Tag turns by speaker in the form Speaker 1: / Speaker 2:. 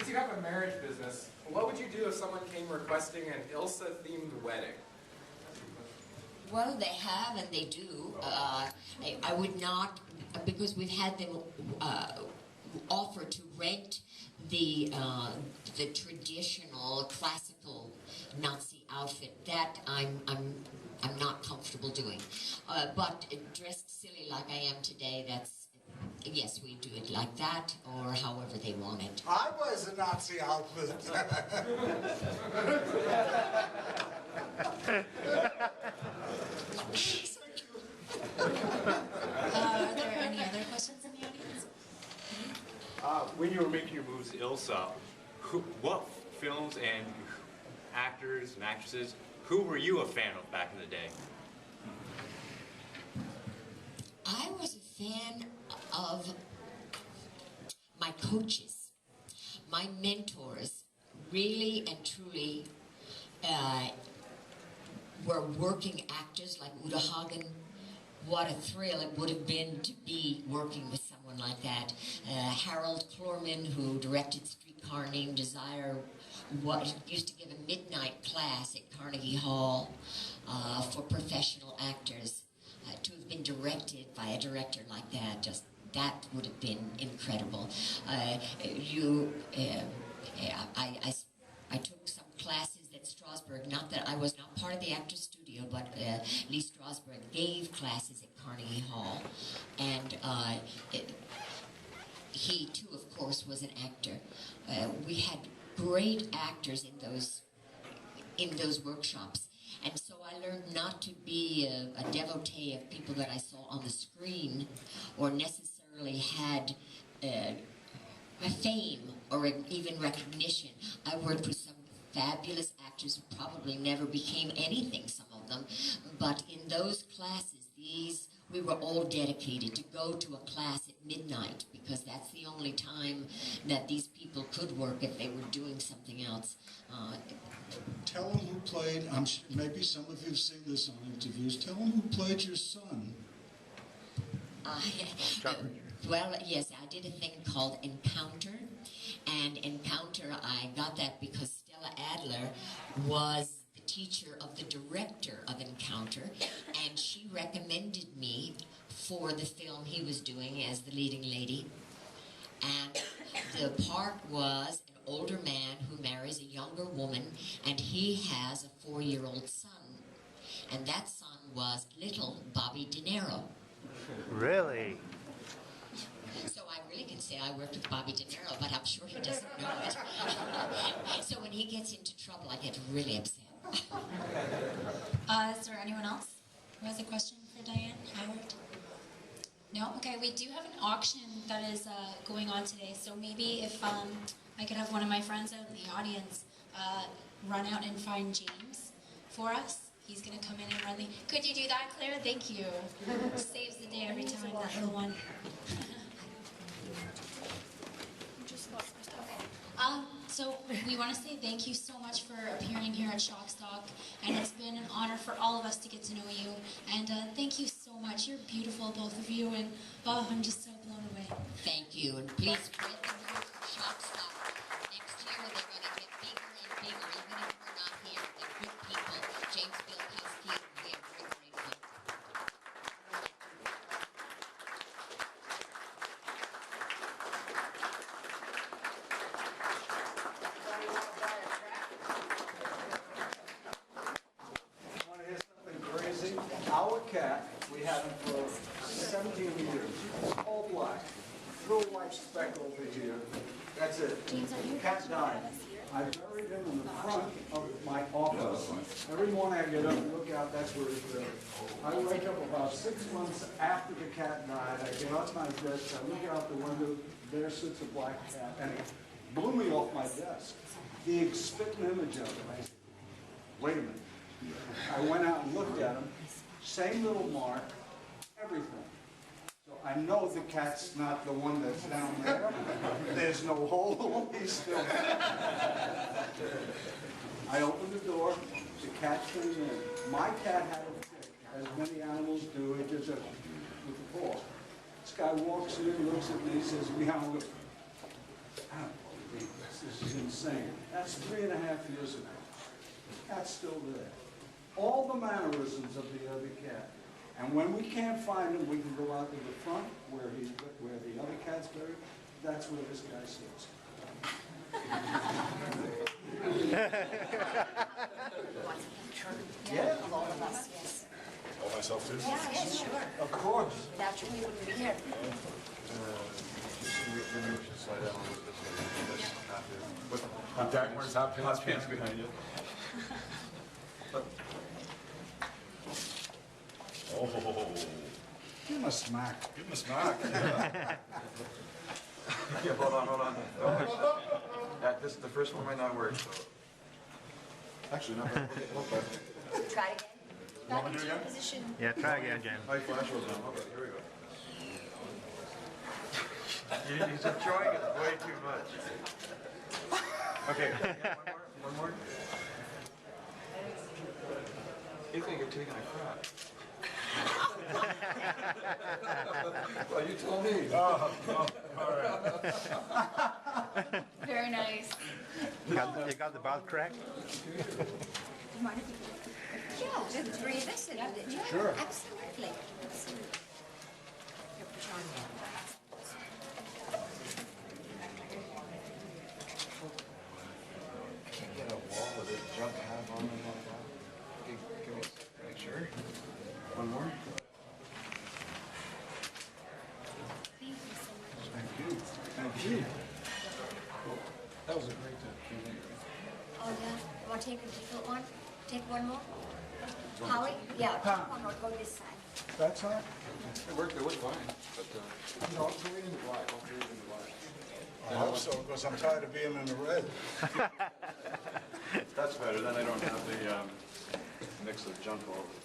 Speaker 1: you have a marriage business, what would you do if someone came requesting an Ilsa-themed wedding?
Speaker 2: Well, they have and they do. I would not, because we've had them offer to rent the traditional classical Nazi outfit. That I'm not comfortable doing. But dressed silly like I am today, that's, yes, we do it like that, or however they want it.
Speaker 3: I was a Nazi outfit.
Speaker 4: Are there any other questions in the audience?
Speaker 5: When you were making your moves, Ilsa, what films and actors and actresses, who were you a fan of back in the day?
Speaker 2: I was a fan of my coaches, my mentors, really and truly were working actors like Uta Hagen. What a thrill it would have been to be working with someone like that. Harold Klorman, who directed Streetcar Named Desire, used to give a midnight class at Carnegie Hall for professional actors. To have been directed by a director like that, that would have been incredible. I took some classes at Strasberg, not that I was not part of the Actors Studio, but Lee Strasberg gave classes at Carnegie Hall, and he too, of course, was an actor. We had great actors in those workshops. And so I learned not to be a devotee of people that I saw on the screen or necessarily had a fame or even recognition. I worked with some fabulous actors who probably never became anything, some of them, but in those classes, we were all dedicated to go to a class at midnight because that's the only time that these people could work if they were doing something else.
Speaker 3: Tell them who played, maybe some of you have seen this on interviews, tell them who played your son.
Speaker 2: Well, yes, I did a thing called Encounter, and Encounter, I got that because Stella Adler was the teacher of the director of Encounter, and she recommended me for the film he was doing as the leading lady, and the part was an older man who marries a younger woman, and he has a 4-year-old son, and that son was little Bobby De Niro.
Speaker 6: Really?
Speaker 2: So I really can say I worked with Bobby De Niro, but I'm sure he doesn't know it. So when he gets into trouble, I get really upset.
Speaker 4: Is there anyone else who has a question for Dyanne, Howard? No? Okay, we do have an auction that is going on today, so maybe if I could have one of my friends out in the audience run out and find James for us. He's going to come in and run the... Could you do that, Claire? Thank you. Saves the day every time, that little one. So we want to say thank you so much for appearing here at Shockstock, and it's been an honor for all of us to get to know you, and thank you so much. You're beautiful, both of you, and oh, I'm just so blown away.
Speaker 2: Thank you, and please spread the word for Shockstock. Next year they're going to get bigger and bigger, even if we're not here. They're good people. James Bialkowski, we are very grateful.
Speaker 3: Want to hear something crazy? Our cat, we had him for 17 years, all black, little white speck over here. That's it. The cat died. I buried him in the front of my office. Every morning I get up and look out, that's where he's buried. I wake up about 6 months after the cat died. I get on my desk, I look out the window, there sits a black cat, and it blew me off my desk. The spitting image of it. I said, wait a minute. I went out and looked at him, same little mark, everything. So I know the cat's not the one that's down there. There's no hole, he's still there. I opened the door, the cat came in. My cat had a tick, as many animals do, it just with the paw. This guy walks in, looks at me, says, meow, look. I don't believe this. This is insane. That's 3.5 years ago. Cat's still there. All the mannerisms of the other cat. And when we can't find him, we can go out to the front where the other cat's buried. That's where this guy sits. Yeah.
Speaker 7: All myself too?
Speaker 8: Yes, sure.
Speaker 3: Of course.
Speaker 8: Without you, we wouldn't be here.
Speaker 7: Maybe we should slide down a little bit. With Dagmar's hot pants behind you. Oh,
Speaker 3: Give him a smack.
Speaker 7: give him a smack. Yeah, hold on. This, the first one might not work, so. Actually, not bad. Okay, not bad.
Speaker 8: Try it again.
Speaker 4: Back
Speaker 7: Want me to
Speaker 4: into
Speaker 7: do
Speaker 4: your
Speaker 7: it again?
Speaker 4: position.
Speaker 6: Yeah, try again, James.
Speaker 7: My flash was on. Okay, here we go.
Speaker 5: He's enjoying it way too much.
Speaker 7: Okay, yeah, one more. You think you're taking a crap? Well, you told me. Oh, all right.
Speaker 4: Very nice.
Speaker 6: You got the mouth crack?
Speaker 8: Yeah, the three of us, did you?
Speaker 3: Sure.
Speaker 8: Absolutely. Absolutely. Here, put your arm down.
Speaker 7: I can't get a wall with a junk hat on and like that. Okay, can we make sure? One more?
Speaker 3: Thank you. Thank you. That was a great time.
Speaker 8: Oh, yeah. You want to take a different one? Take one more? Holly? Yeah, take one more. Go this side.
Speaker 3: That's all right.
Speaker 7: It worked, it was fine, but,
Speaker 3: No, I'll do it in the black. I'll do it in the black. I hope so, because I'm tired of being in the red.
Speaker 7: that's better, then I don't have the, mix of junk all over the